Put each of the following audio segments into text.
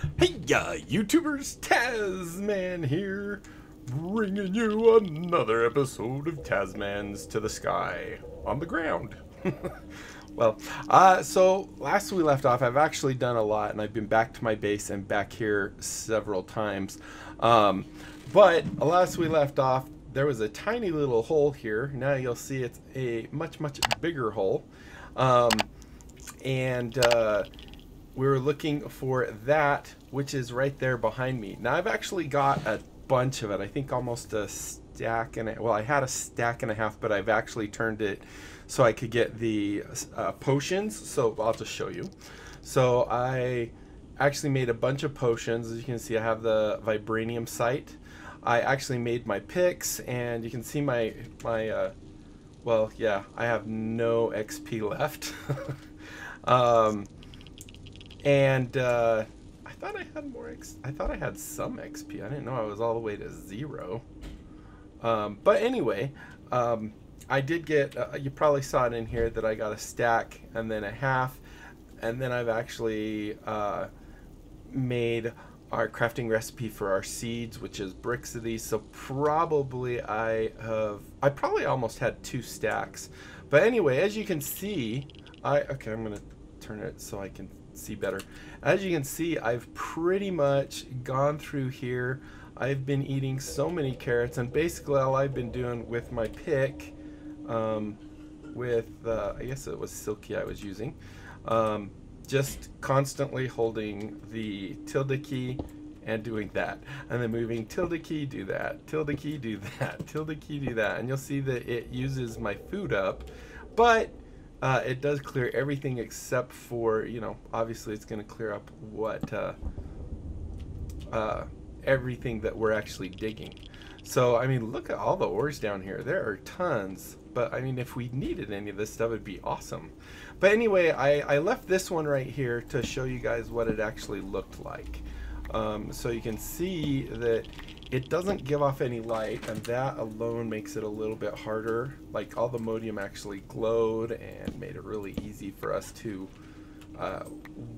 Hey YouTubers, Tazman here, bringing you another episode of Tazman's to the Sky on the ground. Well, so last we left off, I've actually done a lot, and I've been back to my base and back here several times. But last we left off, there was a tiny little hole here. Now you'll see it's a much bigger hole. We were looking for that, which is right there behind me. Now I've actually got a bunch of it. I think almost a stack and well, I had a stack and a half, but I've actually turned it so I could get the potions. So I'll just show you. So I actually made a bunch of potions. As you can see, I have the vibranium sight. I actually made my picks, and you can see my well, yeah, I have no XP left. I thought I had more I thought I had some XP. I didn't know I was all the way to 0. But anyway, I did get, you probably saw it in here that I got a stack and then a half, and then I've actually made our crafting recipe for our seeds, which is bricks of these. So probably I probably almost had 2 stacks. But anyway, as you can see, okay, I'm gonna turn it so I can see better. As you can see, I've pretty much gone through here. I've been eating so many carrots, and basically all I've been doing with my pick, with I guess it was Silky I was using, just constantly holding the tilde key and doing that, and then moving tilde key, do that, tilde key, do that, tilde key, do that, and you'll see that it uses my food up, but it does clear everything except for, you know, obviously it's going to clear up what everything that we're actually digging. So I mean, look at all the ores down here. There are tons, but I mean, if we needed any of this stuff, it'd be awesome. But anyway, I left this one right here to show you guys what it actually looked like. So you can see that it doesn't give off any light, and that alone makes it a little bit harder. Like, all the modium actually glowed and made it really easy for us to,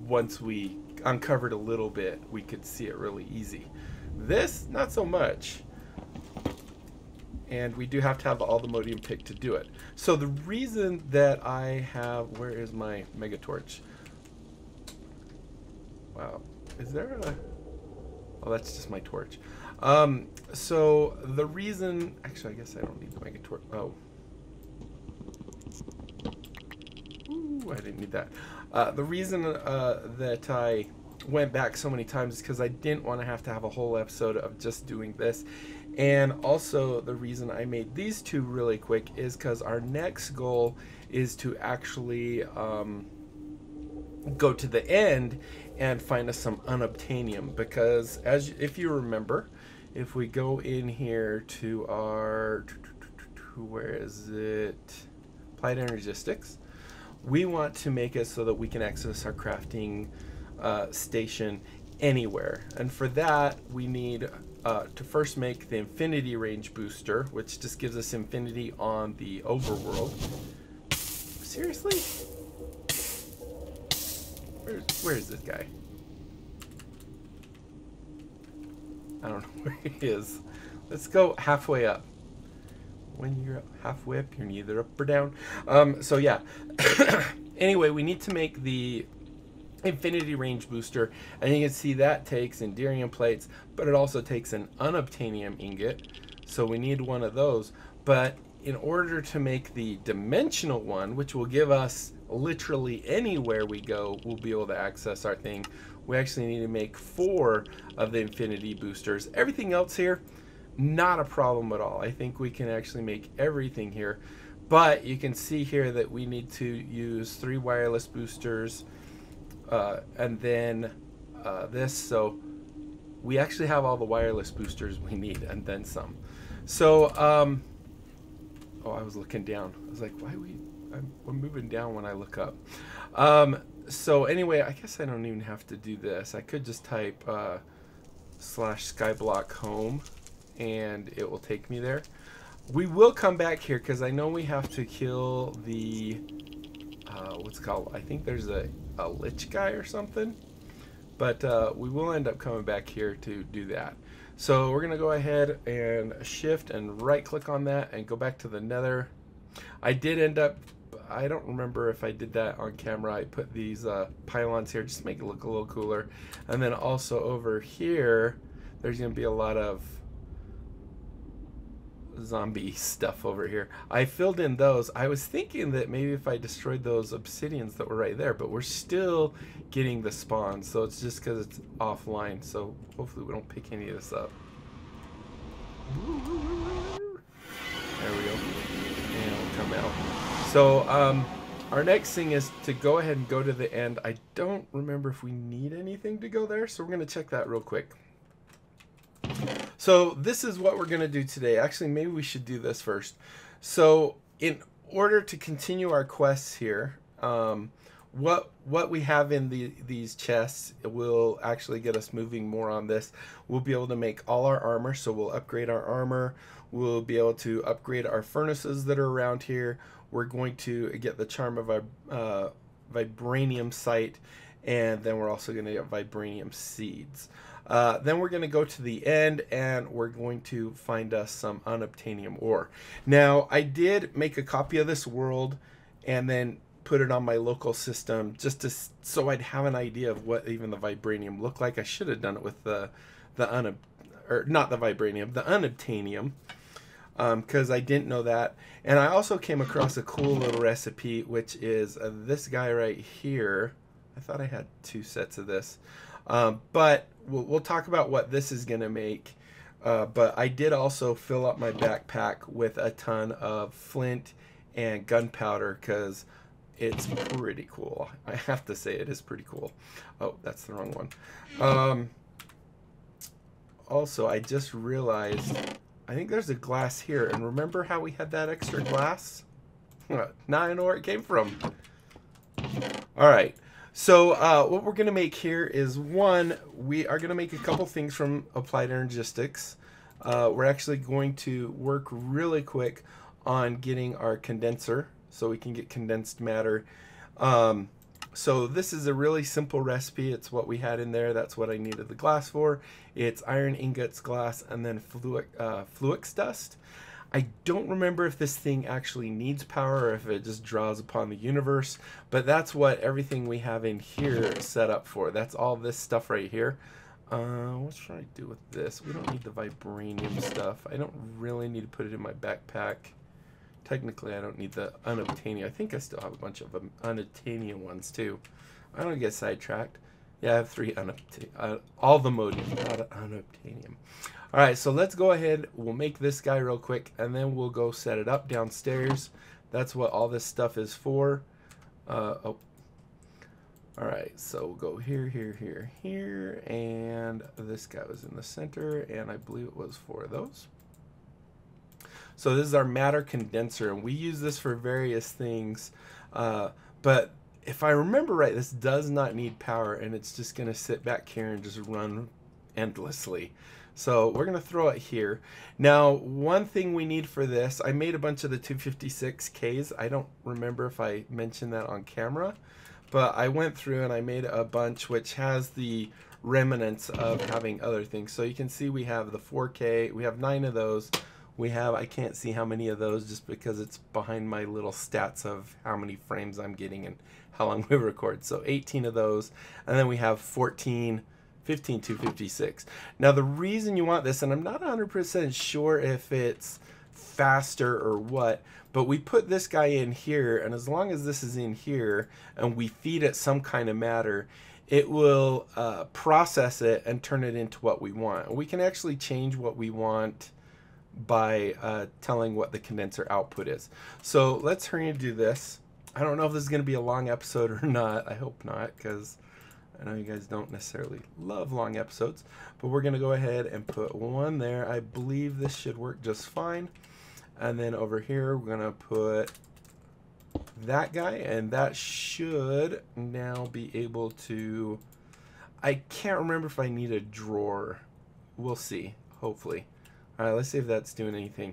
once we uncovered a little bit, we could see it really easy. This, not so much. And we do have to have all the modium picked to do it. So the reason that I have, where is my mega torch? Wow, is there a, oh, that's just my torch. So the reason, actually, I guess I don't need the mega torch. Oh, ooh, I didn't need that. The reason that I went back so many times is because I didn't want to have a whole episode of just doing this. And also the reason I made these two really quick is because our next goal is to actually go to the end and find us some unobtanium, because if you remember, if we go in here to our, where is it, applied energistics, we want to make it so that we can access our crafting station anywhere, and for that we need to first make the infinity range booster, which just gives us infinity on the overworld. Seriously? Where is this guy? I don't know where he is. Let's go halfway up. When you're halfway up, you're neither up or down. So yeah. Anyway, we need to make the infinity range booster, and you can see that takes enderium plates, but it also takes an unobtanium ingot, so we need one of those. But in order to make the dimensional one, which will give us literally anywhere we go, we'll be able to access our thing, we actually need to make 4 of the infinity boosters. Everything else here, not a problem at all. I think we can actually make everything here, but you can see here that we need to use 3 wireless boosters, and then this, so we actually have all the wireless boosters we need and then some. So oh, I was looking down. I was like, why we're moving down when I look up. So anyway, I guess I don't even have to do this. I could just type /skyblock home and it will take me there. We will come back here because I know we have to kill the what's it called? I think there's a lich guy or something. but we will end up coming back here to do that. So we're gonna go ahead and shift and right click on that and go back to the nether. I did end up, I don't remember if I did that on camera. I put these pylons here just to make it look a little cooler. And then also over here, there's gonna be a lot of zombie stuff over here. I filled in those. I was thinking that maybe if I destroyed those obsidians that were right there, but we're still getting the spawns, so it's just because it's offline. So hopefully we don't pick any of this up. There we go. And we'll come out. So our next thing is to go ahead and go to the end. I don't remember if we need anything to go there, so we're going to check that real quick. So this is what we're going to do today. Actually, maybe we should do this first. So in order to continue our quests here, what we have in these chests will actually get us moving more on this. We'll be able to make all our armor, so we'll upgrade our armor. We'll be able to upgrade our furnaces that are around here. We're going to get the charm of our vibranium sight, and then we're also going to get vibranium seeds. Then we're going to go to the end and we're going to find us some unobtanium ore. Now, I did make a copy of this world and then put it on my local system just to, so I'd have an idea of what even the vibranium looked like. I should have done it with the unobtanium, because I didn't know that. And I also came across a cool little recipe, which is this guy right here. I thought I had 2 sets of this. But we'll talk about what this is going to make. But I did also fill up my backpack with a ton of flint and gunpowder because it's pretty cool. I have to say it is pretty cool. Oh, that's the wrong one. Also, I just realized, I think there's a glass here. And remember how we had that extra glass? Now I know where it came from. All right. So what we're going to make here is, one, we are going to make a couple things from Applied Energistics. We're actually going to work really quick on getting our condenser so we can get condensed matter. So this is a really simple recipe. It's what we had in there. That's what I needed the glass for. It's iron ingots, glass, and then fluix dust. I don't remember if this thing actually needs power or if it just draws upon the universe, but that's what everything we have in here is set up for. That's all this stuff right here. What should I do with this? We don't need the vibranium stuff. I don't really need to put it in my backpack. Technically, I don't need the unobtanium. I think I still have a bunch of unobtanium ones too. I don't get sidetracked. Yeah, I have 3 unobtanium. All the modium, not unobtanium. All right, so let's go ahead. We'll make this guy real quick, and then we'll go set it up downstairs. That's what all this stuff is for. Oh. All right, so we'll go here, here, here, here, and this guy was in the center, and I believe it was 4 of those. So this is our matter condenser, and we use this for various things. But if I remember right, this does not need power, and it's just going to sit back here and just run endlessly. So we're going to throw it here. Now, one thing we need for this, I made a bunch of the 256Ks. I don't remember if I mentioned that on camera, but I went through and I made a bunch which has the remnants of having other things. So you can see we have the 4K, we have 9 of those. We have, I can't see how many of those just because it's behind my little stats of how many frames I'm getting and how long we record. So 18 of those, and then we have 15 256. Now the reason you want this, and I'm not 100% sure if it's faster or what, but we put this guy in here, and as long as this is in here and we feed it some kind of matter, it will process it and turn it into what we want. We can actually change what we want by telling what the condenser output is. So let's hurry and do this. I don't know if this is going to be a long episode or not. I hope not, because I know you guys don't necessarily love long episodes, but we're going to go ahead and put 1 there. I believe this should work just fine. And then over here, we're going to put that guy, and that should now be able to, I can't remember if I need a drawer. We'll see, hopefully. All right, let's see if that's doing anything.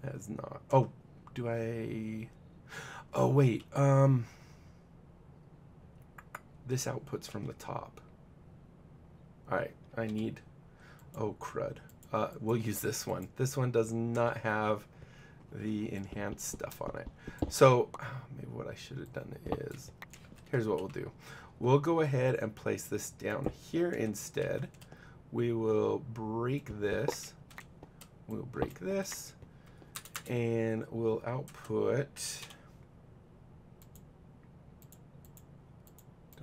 That's not. Oh, do I? Oh, wait. This outputs from the top. Alright, I need... Oh, crud. We'll use this one. This one does not have the enhanced stuff on it. So, maybe what I should have done is... Here's what we'll do. We'll go ahead and place this down here instead. We will break this. We'll break this. And we'll output...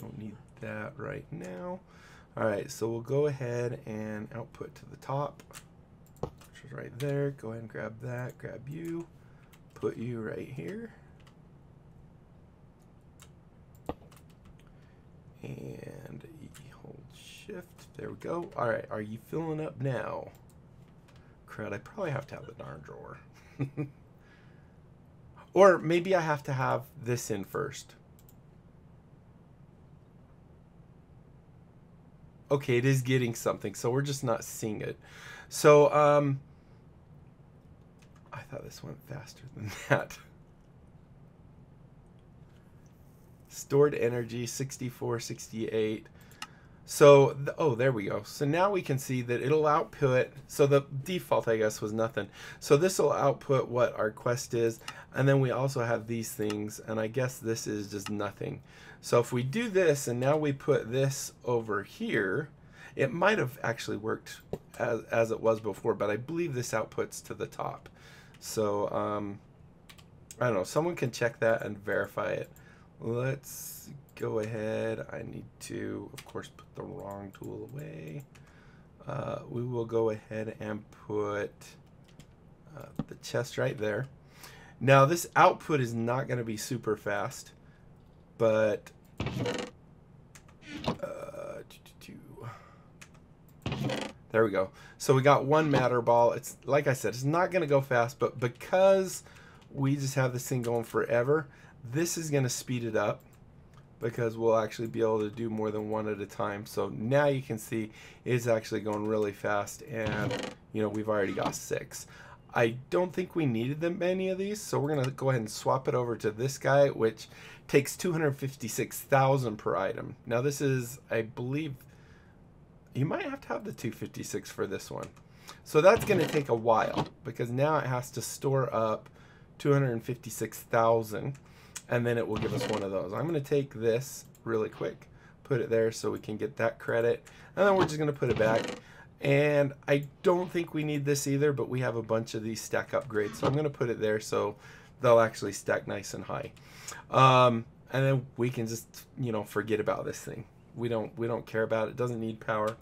Don't need that right now. Alright, so we'll go ahead and output to the top, which is right there. Go ahead and grab that, grab you, put you right here. And hold shift, there we go. Alright, are you filling up now? Crud, I probably have to have the darn drawer. Or maybe I have to have this in first. Okay, it is getting something, so we're just not seeing it. So, I thought this went faster than that. Stored energy, 64, 68. So, oh, there we go. So now we can see that it'll output, so the default, I guess, was nothing. So this will output what our quest is, and then we also have these things, and I guess this is just nothing. So if we do this, and now we put this over here, it might have actually worked as it was before, but I believe this outputs to the top. So, I don't know, someone can check that and verify it. Let's go ahead. I need to, of course, put the wrong tool away. We will go ahead and put the chest right there. Now, this output is not going to be super fast, but there we go. So we got one matter ball. It's like I said, it's not going to go fast, but because we just have this thing going forever, this is going to speed it up because we'll actually be able to do more than one at a time. So now you can see it's actually going really fast, and you know, we've already got 6. I don't think we needed that many of these, so we're going to go ahead and swap it over to this guy, which takes 256,000 per item. Now this is, I believe, you might have to have the 256 for this one. So that's going to take a while, because now it has to store up 256,000, and then it will give us one of those. I'm going to take this really quick, put it there so we can get that credit, and then we're just going to put it back. And I don't think we need this either, but we have a bunch of these stack upgrades, so I'm going to put it there so they'll actually stack nice and high. And then we can just, you know, forget about this thing. We don't care about it. It doesn't need power.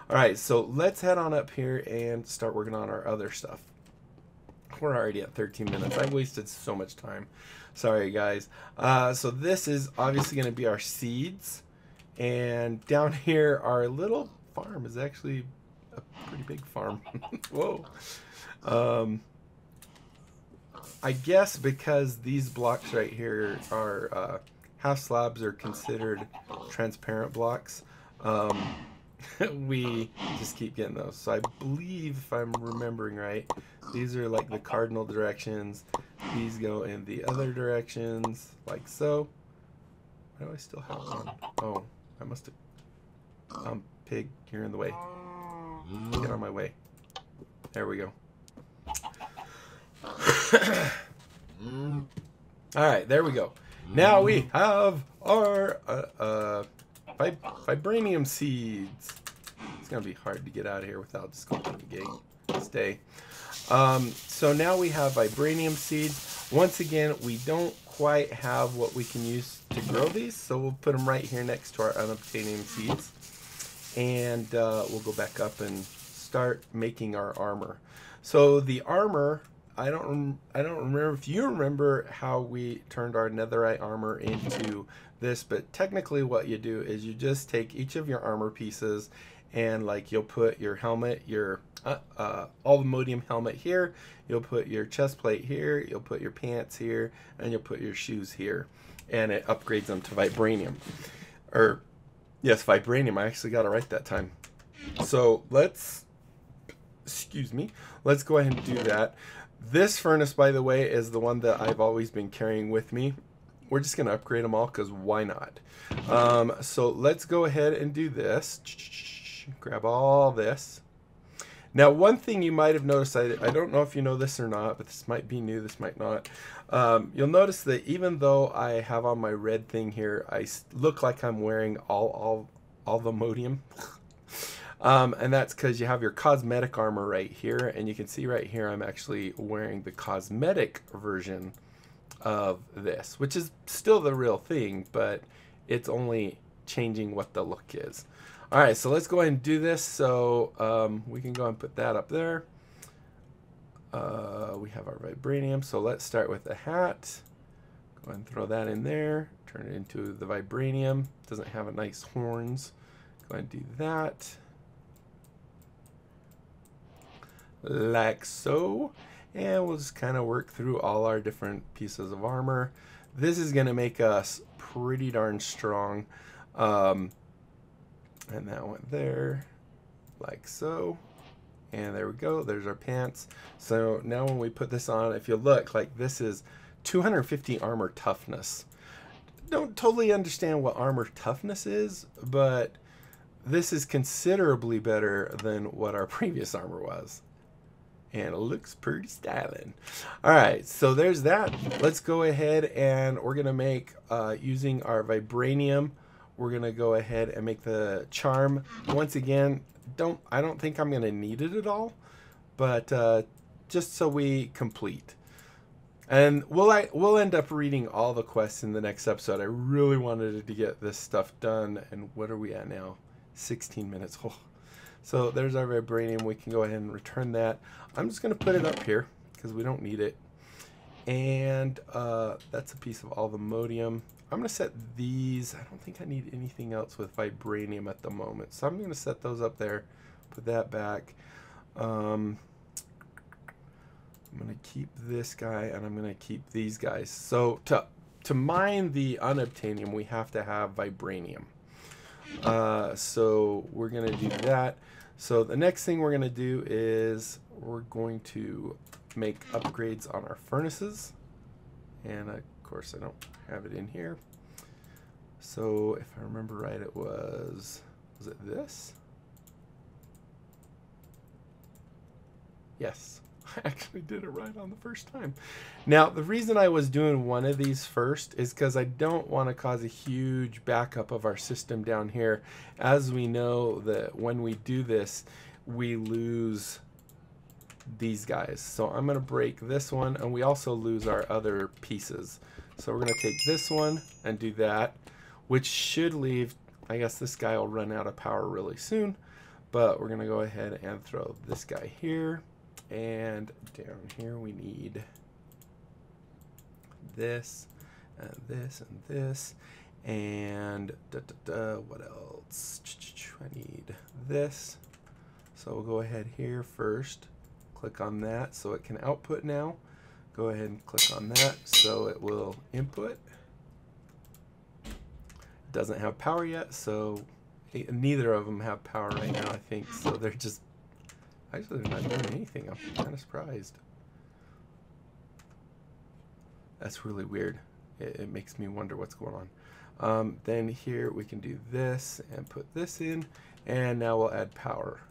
All right, so let's head on up here and start working on our other stuff. We're already at 13 minutes. I wasted so much time. Sorry, guys. So this is obviously going to be our seeds, and down here our little farm is actually a pretty big farm. Whoa. I guess because these blocks right here are half slabs are considered transparent blocks, we just keep getting those. So I believe, if I'm remembering right, these are like the cardinal directions. These go in the other directions, like so. Why do I still have one? Oh, I must have... pig, you're in the way. Get out of my way. There we go. Alright, there we go. Now we have our vibranium seeds. It's going to be hard to get out of here without just going through the gate. Stay. So now we have vibranium seeds. Once again, we don't quite have what we can use to grow these, so we'll put them right here next to our unobtanium seeds. And we'll go back up and start making our armor. So the armor, I don't remember if you remember how we turned our netherite armor into this, but technically what you do is you just take each of your armor pieces and like you'll put your helmet, your Unobtanium helmet here, you'll put your chest plate here, you'll put your pants here, and you'll put your shoes here, and it upgrades them to vibranium. Or yes, vibranium. I actually got it right that time. So let's, excuse me, let's go ahead and do that. This furnace, by the way, is the one that I've always been carrying with me. We're just going to upgrade them all because why not? So let's go ahead and do this. grab all this. Now, one thing you might have noticed, I don't know if you know this or not, but this might be new, this might not. You'll notice that even though I have on my red thing here, I look like I'm wearing all the Unobtanium. And that's because you have your cosmetic armor right here, and you can see right here I'm actually wearing the cosmetic version of this, which is still the real thing, but it's only changing what the look is. All right, so let's go ahead and do this. So we can go and put that up there. We have our vibranium, so let's start with the hat. Go ahead and throw that in there. Turn it into the vibranium. Doesn't have a nice horns. Go ahead and do that. Like so. And we'll just kind of work through all our different pieces of armor. This is going to make us pretty darn strong. And that went there, like so. And there we go, there's our pants. So now when we put this on, if you look, like this is 250 armor toughness. Don't totally understand what armor toughness is, but this is considerably better than what our previous armor was. And it looks pretty styling. All right, so there's that. Let's go ahead and we're gonna make, using our vibranium, we're gonna go ahead and make the charm. Once again, I don't think I'm gonna need it at all, but just so we complete. And we'll end up reading all the quests in the next episode. I really wanted to get this stuff done, and what are we at now? 16 minutes. Oh. So there's our vibranium. We can go ahead and return that. I'm just gonna put it up here because we don't need it. And that's a piece of all the Unobtanium. I'm going to set these. I don't think I need anything else with vibranium at the moment. So I'm going to set those up there. Put that back. I'm going to keep this guy, and I'm going to keep these guys. So to mine the Unobtanium, we have to have vibranium. So we're going to do that. So the next thing we're going to do is we're going to make upgrades on our furnaces. And of course I don't have it in here. So if I remember right, it was it this? Yes, I actually did it right on the first time. Now the reason I was doing one of these first is because I don't want to cause a huge backup of our system down here. As we know that when we do this, we lose these guys. So I'm going to break this one, and we also lose our other pieces. So we're going to take this one and do that, which should leave, I guess this guy will run out of power really soon, but we're going to go ahead and throw this guy here, and down here we need this and this and this, and what else? I need this. So we'll go ahead here first, click on that so it can output now. Go ahead and click on that so it will input. It doesn't have power yet, so neither of them have power right now, I think. So they're just, actually they're not doing anything. I'm kind of surprised. That's really weird. It makes me wonder what's going on. Then here we can do this and put this in, and now we'll add power.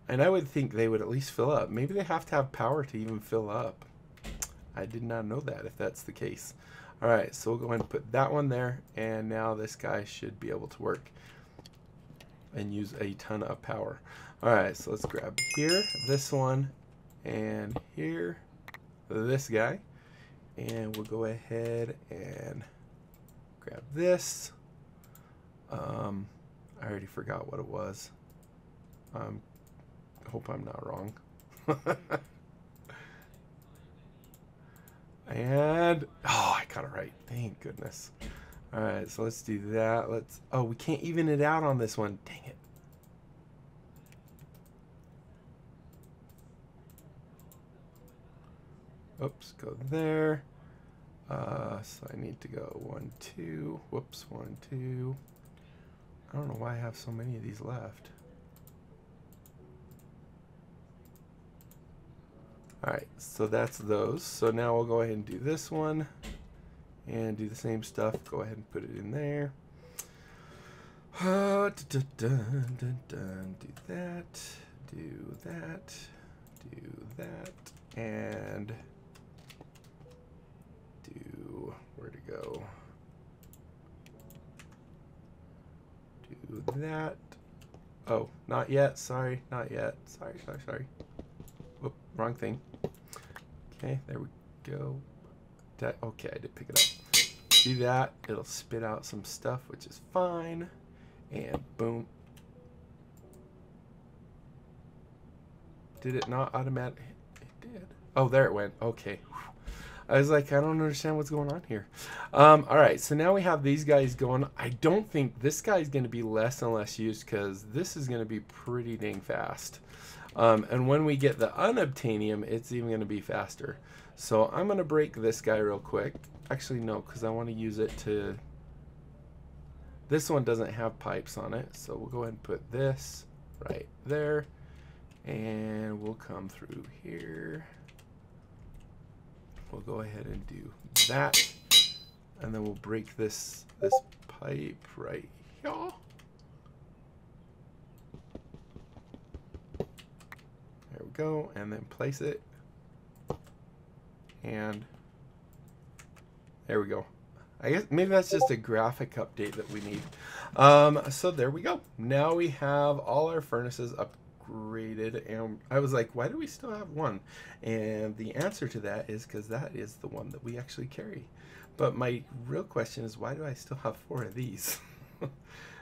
And I would think they would at least fill up. Maybe they have to have power to even fill up. I did not know that if that's the case. All right, so we'll go ahead and put that one there, and now this guy should be able to work and use a ton of power. All right, so let's grab here, this one, and here, this guy. And we'll go ahead and grab this. I already forgot what it was. Hope I'm not wrong. And oh, I got it right. Thank goodness. All right, so let's do that. Oh, we can't even it out on this one. Dang it. Oops, go there. So I need to go 1, 2. Whoops, 1, 2. I don't know why I have so many of these left. Alright, so that's those. So now we'll go ahead and do this one and do the same stuff. Go ahead and put it in there. Dun, dun, dun, dun, dun. Do that, do that, do that, and do, where to go? Do that. Oh, not yet. Sorry, not yet. Sorry. Whoop, wrong thing. Okay, there we go. Okay, I did pick it up. Do that. It'll spit out some stuff, which is fine. And boom. Did it not automatically? It did. Oh, there it went. Okay. I was like, I don't understand what's going on here. All right, so now we have these guys going. I don't think this guy's going to be less and less used because this is going to be pretty dang fast. And when we get the Unobtanium, it's even going to be faster. So I'm going to break this guy real quick. Actually, no, because I want to use it to... This one doesn't have pipes on it, so we'll go ahead and put this right there. And we'll come through here. We'll go ahead and do that. And then we'll break this pipe right here. There we go. And then place it. And there we go. I guess maybe that's just a graphic update that we need. So there we go. Now we have all our furnaces upgraded, and I was like, why do we still have one? And the answer to that is because that is the one that we actually carry. But my real question is, why do I still have 4 of these?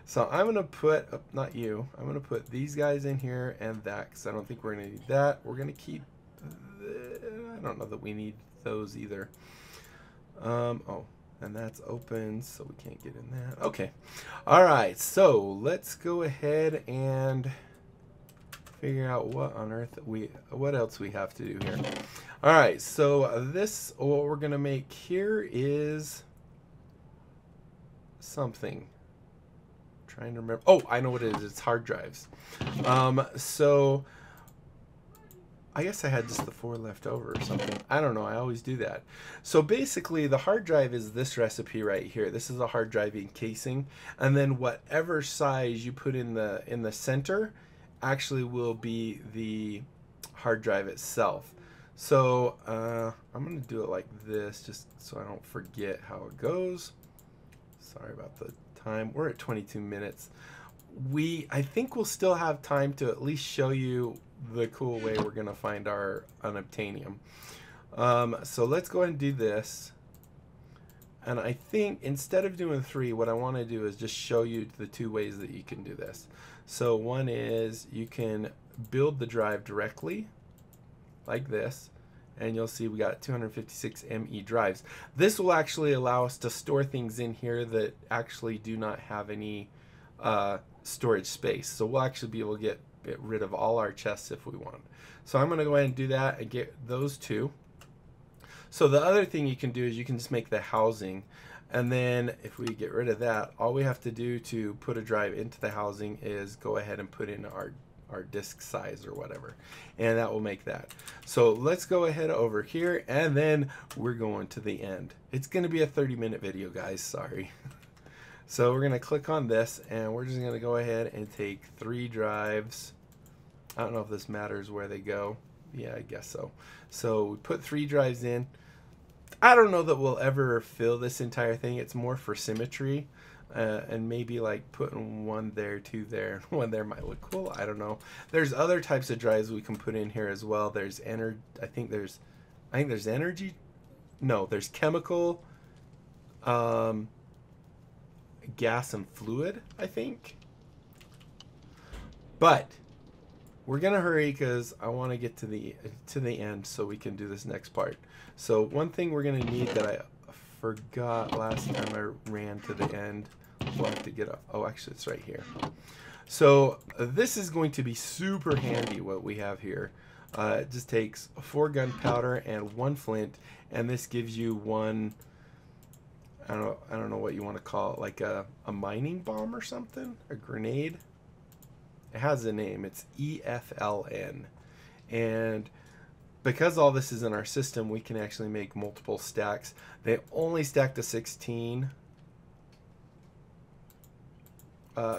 So I'm gonna put not you, I'm gonna put these guys in here and that, because I don't think we're gonna need that. We're gonna keep I don't know that we need those either. Oh, and that's open, so we can't get in that. Okay. All right, so let's go ahead and figure out what on earth what else we have to do here. All right, so what we're gonna make here is something. I'm trying to remember. Oh, I know what it is. It's hard drives. So I guess I had just the 4 left over or something. I don't know. I always do that. So basically, the hard drive is this recipe right here. This is a hard drive encasing, and then whatever size you put in the center actually will be the hard drive itself. So I'm gonna do it like this, just so I don't forget how it goes. Sorry about the time. We're at 22 minutes. I think we'll still have time to at least show you the cool way we're gonna find our Unobtanium. So let's go ahead and do this. And I think instead of doing 3, what I want to do is just show you the 2 ways that you can do this. So one is you can build the drive directly like this, and you'll see we got 256 ME drives. This will actually allow us to store things in here that actually do not have any storage space. So we'll actually be able to get rid of all our chests if we want. So I'm going to go ahead and do that and get those 2. So the other thing you can do is you can just make the housing, and then if we get rid of that, all we have to do to put a drive into the housing is go ahead and put in our disk size or whatever, and that will make that. So let's go ahead over here, and then we're going to the end. It's going to be a 30-minute video, guys. Sorry. So we're going to click on this, and we're just going to go ahead and take 3 drives. I don't know if this matters where they go. Yeah, I guess so. So we put 3 drives in. I don't know that we'll ever fill this entire thing. It's more for symmetry. And maybe like putting 1 there, 2 there, 1 there might look cool. I don't know. There's other types of drives we can put in here as well. There's I think there's energy. No, there's chemical, gas and fluid, I think. But we're gonna hurry because I want to get to the end so we can do this next part. So one thing we're gonna need that I forgot last time I ran to the end. We'll have to get up. Oh, actually, it's right here. So this is going to be super handy. What we have here, it just takes 4 gunpowder and 1 flint, and this gives you 1. I don't know what you want to call it, like a mining bomb or something, a grenade. It has a name. It's EFLN, and because all this is in our system, we can actually make multiple stacks. They only stack to 16.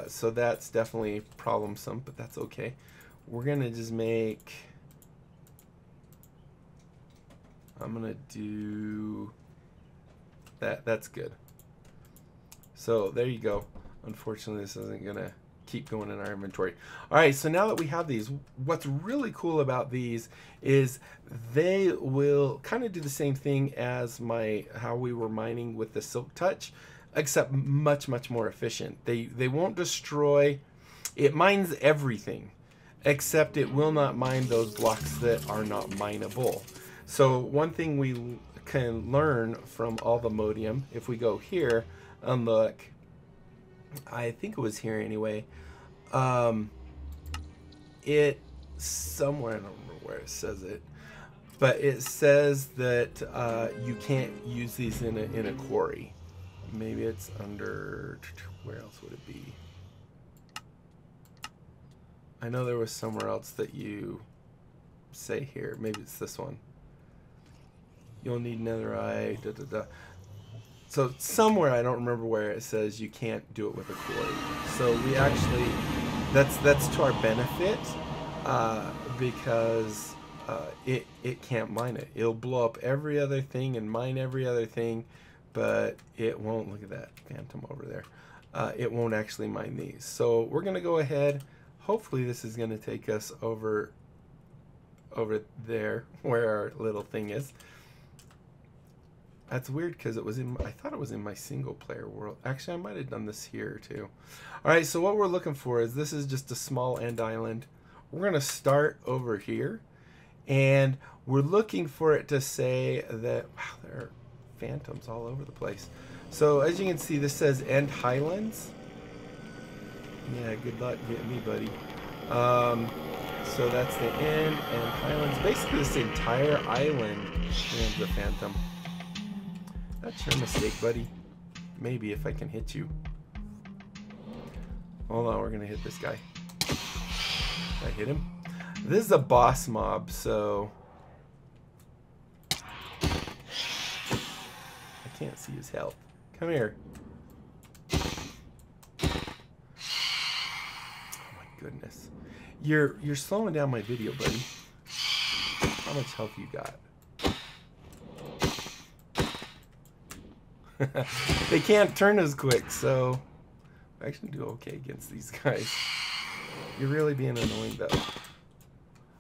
So that's definitely problemsome, but that's okay. We're going to just make... I'm going to do that. That's good. So there you go. Unfortunately, this isn't going to keep going in our inventory. All right, so now that we have these, what's really cool about these is they will kind of do the same thing as how we were mining with the Silk Touch, except much more efficient. They won't destroy. It mines everything, except it will not mine those blocks that are not mineable. So one thing we can learn from all the modium, if we go here and look, I think it was here anyway. It somewhere, I don't remember where it says it, but it says that you can't use these in a quarry. Maybe it's under, where else would it be? I know there was somewhere else that you say here. Maybe it's this one. You'll need netherite. Da, da, da. So somewhere, I don't remember where, it says you can't do it with a quarry. So we actually, that's to our benefit, because it can't mine it. It'll blow up every other thing and mine every other thing, but it won't. Look at that phantom over there. It won't actually mine these. So we're gonna go ahead. Hopefully this is gonna take us over there where our little thing is. That's weird because it was in, I thought it was in my single player world. Actually, I might have done this here too. All right, so what we're looking for is, this is just a small end island. We're gonna start over here, and we're looking for it to say that, wow, there are phantoms all over the place. So as you can see, this says End Highlands. Yeah, good luck getting me, buddy. So that's the end and Highlands. Basically, this entire island is the phantom. That's your mistake, buddy. Maybe if I can hit you. Hold on, we're gonna hit this guy. I hit him. This is a boss mob, so I can't see his health. Come here. Oh my goodness. You're slowing down my video, buddy. How much health you got? They can't turn as quick, so I actually do okay against these guys. You're really being annoying, though.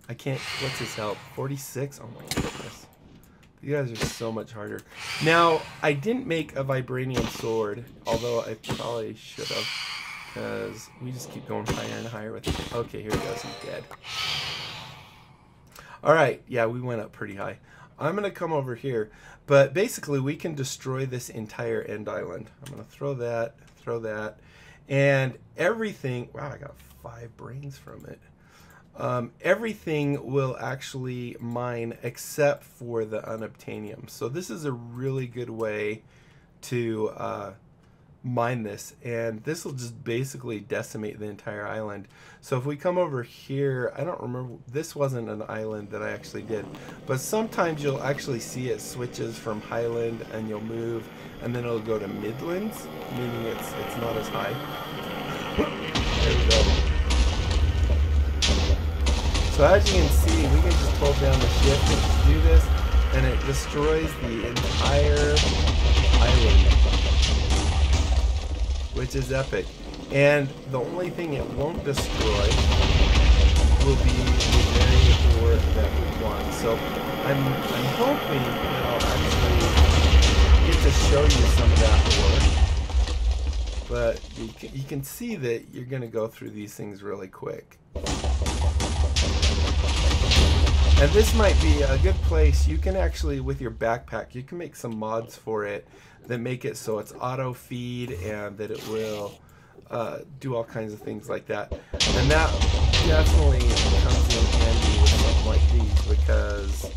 I can't. What's his health? 46? Oh my goodness. You guys are so much harder. Now, I didn't make a vibranium sword, although I probably should have, because we just keep going higher and higher with it. Okay, here he goes. He's dead. Alright, yeah, we went up pretty high. I'm going to come over here, but basically we can destroy this entire end island. I'm going to throw that, and everything, wow, I got 5 brains from it. Everything will actually mine except for the unobtanium. So this is a really good way to mine this, and this will just basically decimate the entire island. So if we come over here, I don't remember, this wasn't an island that I actually did, but sometimes you'll actually see it switches from highland and you'll move, and then it'll go to midlands, meaning it's not as high. There we go. So as you can see, we can just hold down the shift and just do this, and it destroys the entire island, which is epic. And the only thing it won't destroy will be the area ore that we want. So I'm hoping that I'll actually get to show you some of that ore. But you can see that you're going to go through these things really quick. And this might be a good place. You can actually, with your backpack, you can make some mods for it that make it so it's auto feed and that it will do all kinds of things like that. And that definitely comes in handy with something like these, because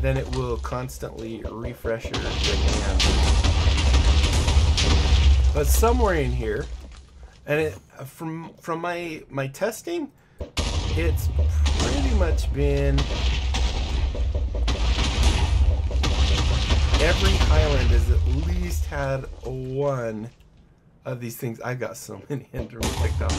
then it will constantly refresh your hand. But somewhere in here, and from my testing, it's pretty much been every highland has at least had one of these things. I've got so many Endermen picked up.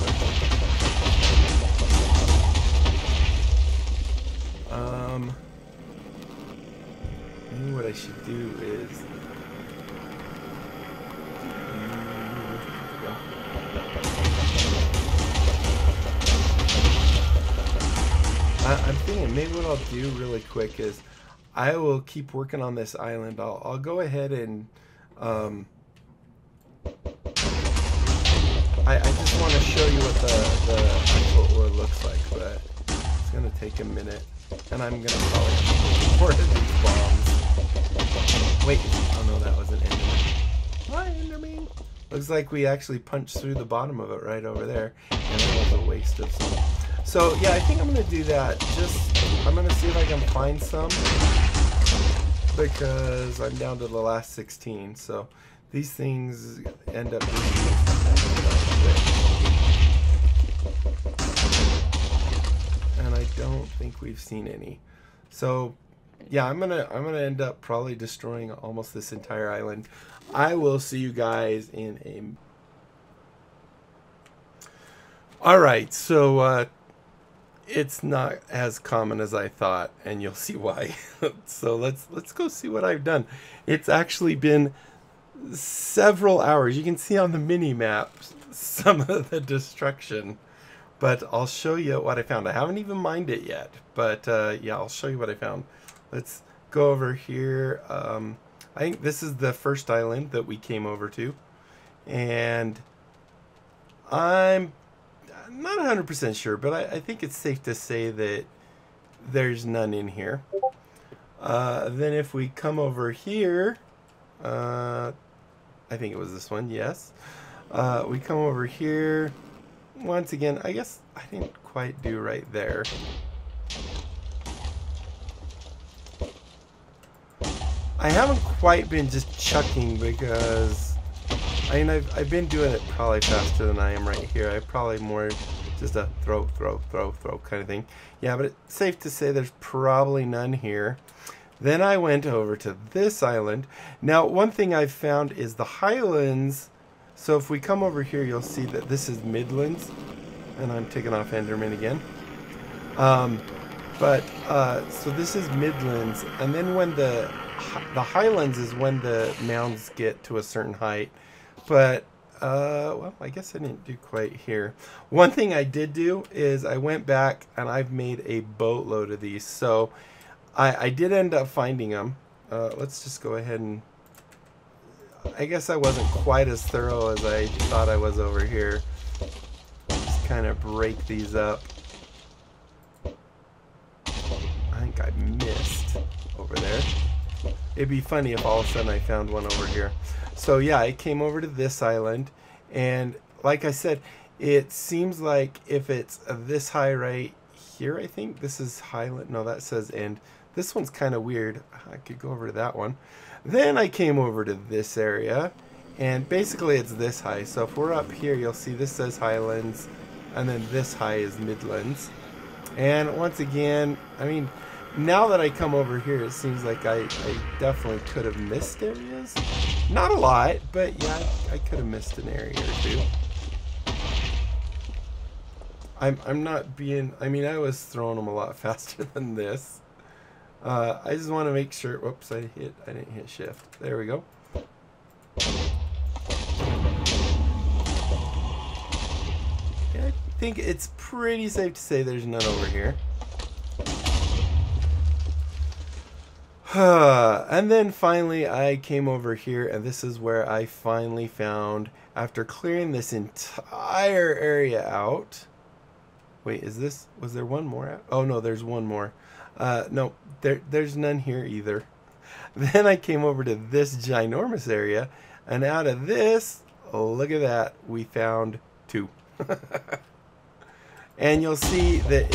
Maybe what I should do is I'm thinking maybe what I'll do really quick is I will keep working on this island. I'll go ahead and I just want to show you what the actual ore looks like, but it's gonna take a minute, and I'm gonna probably have more of these bombs. Wait, oh no, that was an Enderman. Why Enderman? Looks like we actually punched through the bottom of it right over there, and it was a waste of some. So yeah, I think I'm gonna do that. I'm gonna see if I can find some, because I'm down to the last 16. So these things end up being and I don't think we've seen any. So yeah, I'm gonna end up probably destroying almost this entire island. I will see you guys in a. All right, so it's not as common as I thought, and you'll see why. So let's go see what I've done. It's actually been several hours. You can see on the mini map some of the destruction, but I'll show you what I found. I haven't even mined it yet, but yeah, I'll show you what I found. Let's go over here. I think this is the first island that we came over to, and I'm not 100% sure, but I think it's safe to say that there's none in here. Then if we come over here, I think it was this one, yes. We come over here. Once again, I guess I didn't quite do right there. I haven't quite been just chucking, because I mean, I've been doing it probably faster than I am right here. I probably more just a throw kind of thing. Yeah, but it's safe to say there's probably none here. Then I went over to this island. Now, one thing I've found is the highlands. So if we come over here, you'll see that this is Midlands, and I'm taking off Enderman again. So this is Midlands, and then when the highlands is when the mounds get to a certain height. But well, I guess I didn't do quite here. One thing I did do is I went back and I've made a boatload of these. So I did end up finding them. Let's just go ahead and. I guess I wasn't quite as thorough as I thought I was over here. Just kind of break these up. I think I missed over there. It'd be funny if all of a sudden I found one over here. So yeah, I came over to this island, and like I said, it seems like if it's this high right here, I think this is highland. No, that says end. This one's kind of weird. I could go over to that one. Then I came over to this area, and basically it's this high. So if we're up here, you'll see this says highlands, and then this high is midlands. And once again, I mean, now that I come over here, it seems like I definitely could have missed areas. Not a lot, but yeah, I could have missed an area or two. I'm not being, I mean, I was throwing them a lot faster than this. I just want to make sure, whoops, I didn't hit shift. There we go. Yeah, I think it's pretty safe to say there's none over here. And then finally I came over here, and this is where I finally found, after clearing this entire area out. Wait, was there one more out? Oh no, there's one more. No, there's none here either. Then I came over to this ginormous area, and out of this, look at that, we found two. And you'll see that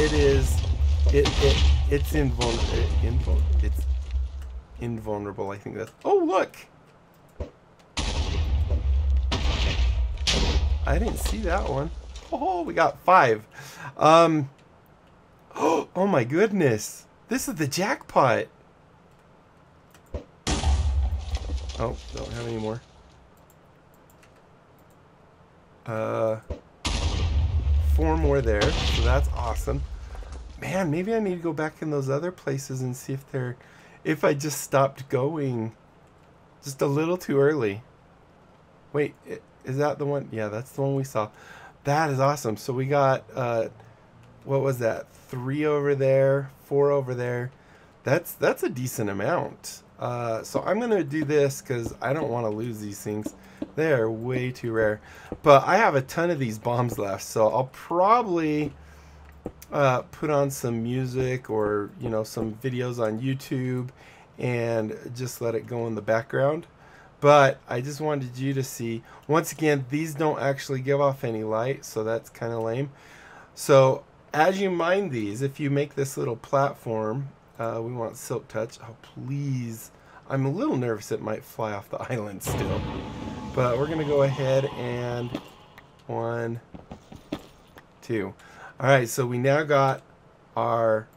it's invulnerable. I think that's. Oh look! I didn't see that one. Oh, we got 5. Oh my goodness! This is the jackpot. Oh, don't have any more. 4 more there, so that's awesome. Man, maybe I need to go back in those other places and see if they're, if I just stopped going just a little too early. Wait, is that the one? Yeah, that's the one we saw. That is awesome. So we got, what was that? 3 over there, 4 over there. That's a decent amount. So I'm going to do this because I don't want to lose these things. They are way too rare. But I have a ton of these bombs left, so I'll probably put on some music or, you know, some videos on YouTube and just let it go in the background. But I just wanted you to see, once again, these don't actually give off any light, so that's kind of lame. So as you mine these, if you make this little platform, we want silk touch. Oh, please. I'm a little nervous it might fly off the island still. But we're going to go ahead and 1, 2. Alright, so we now got our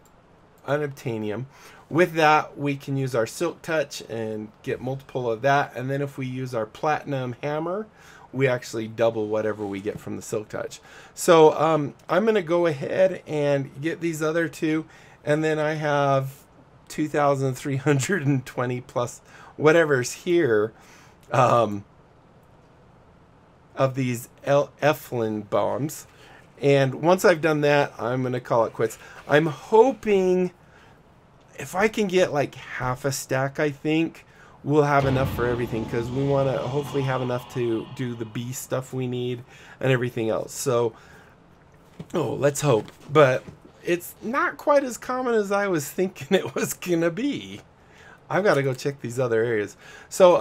Unobtanium. With that, we can use our silk touch and get multiple of that. And then if we use our platinum hammer, we actually double whatever we get from the silk touch. So I'm going to go ahead and get these other 2. And then I have 2,320 plus whatever's here of these Eflin bombs. And once I've done that, I'm going to call it quits. I'm hoping if I can get like half a stack, I think we'll have enough for everything, because we want to hopefully have enough to do the bee stuff we need and everything else. So, oh, let's hope. But it's not quite as common as I was thinking it was going to be. I've got to go check these other areas. So,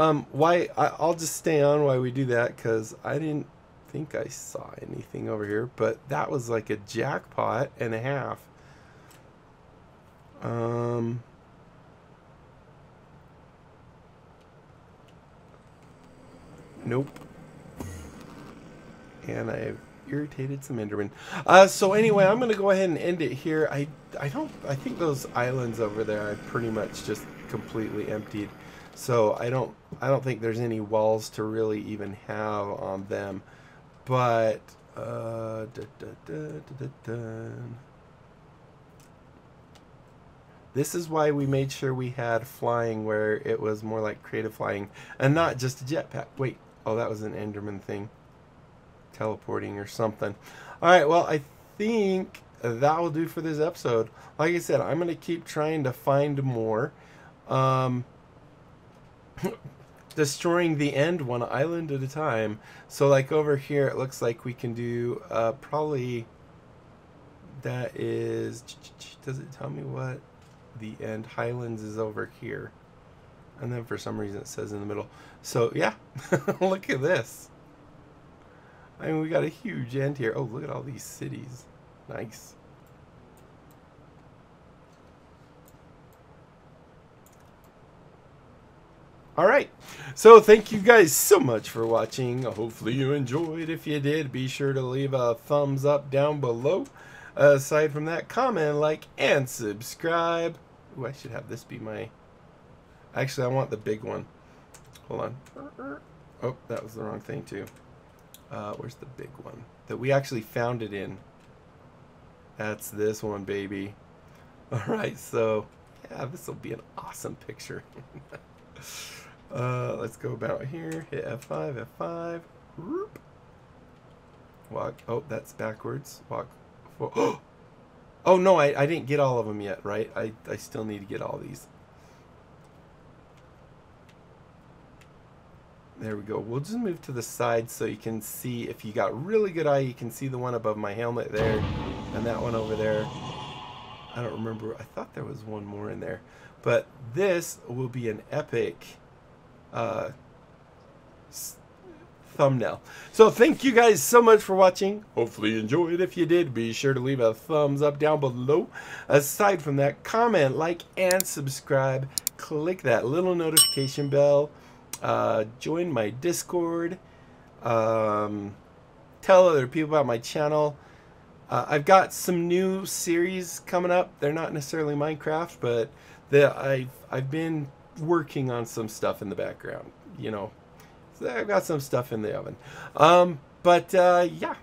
I'll just stay on while we do that, because I didn't think I saw anything over here, but that was like a jackpot and a half. Nope. And I've irritated some Endermen. So anyway, I'm gonna go ahead and end it here. I think those islands over there I pretty much just completely emptied. So I don't think there's any walls to really even have on them. But this is why we made sure we had flying where it was more like creative flying and not just a jetpack. Wait, oh, that was an Enderman thing. Teleporting or something. Alright, well, I think that will do for this episode. Like I said, I'm going to keep trying to find more. Destroying the end one island at a time. So like over here, it looks like we can do probably, that is, does it tell me what the end? Highlands is over here, and then for some reason it says in the middle. So yeah, look at this. I mean, we got a huge end here. Oh, look at all these cities. Nice. Alright, so thank you guys so much for watching. Hopefully you enjoyed. If you did, be sure to leave a thumbs up down below. Aside from that, comment, like, and subscribe. Ooh, I should have this be my... Actually, I want the big one. Hold on. Oh, that was the wrong thing too. Where's the big one that we actually found it in? That's this one, baby. Alright, so yeah, this will be an awesome picture. Let's go about here. Hit F5, F5. Whoop. Walk. Oh, that's backwards. Walk. Oh no, I didn't get all of them yet, right? I still need to get all these. There we go. We'll just move to the side so you can see, if you got really good eye, you can see the one above my helmet there, and that one over there. I don't remember. I thought there was one more in there. But this will be an epic thumbnail. So thank you guys so much for watching. Hopefully you enjoyed. If you did, be sure to leave a thumbs up down below. Aside from that, comment, like, and subscribe. Click that little notification bell. Join my Discord. Tell other people about my channel. I've got some new series coming up. They're not necessarily Minecraft, but I've been working on some stuff in the background, you know. So I've got some stuff in the oven. But yeah,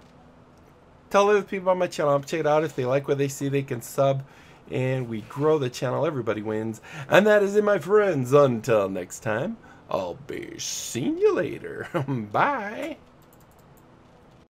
tell other people about my channel. Check it out. If they like what they see, they can sub, and we grow the channel. Everybody wins. And that is it, my friends. Until next time, I'll be seeing you later. Bye.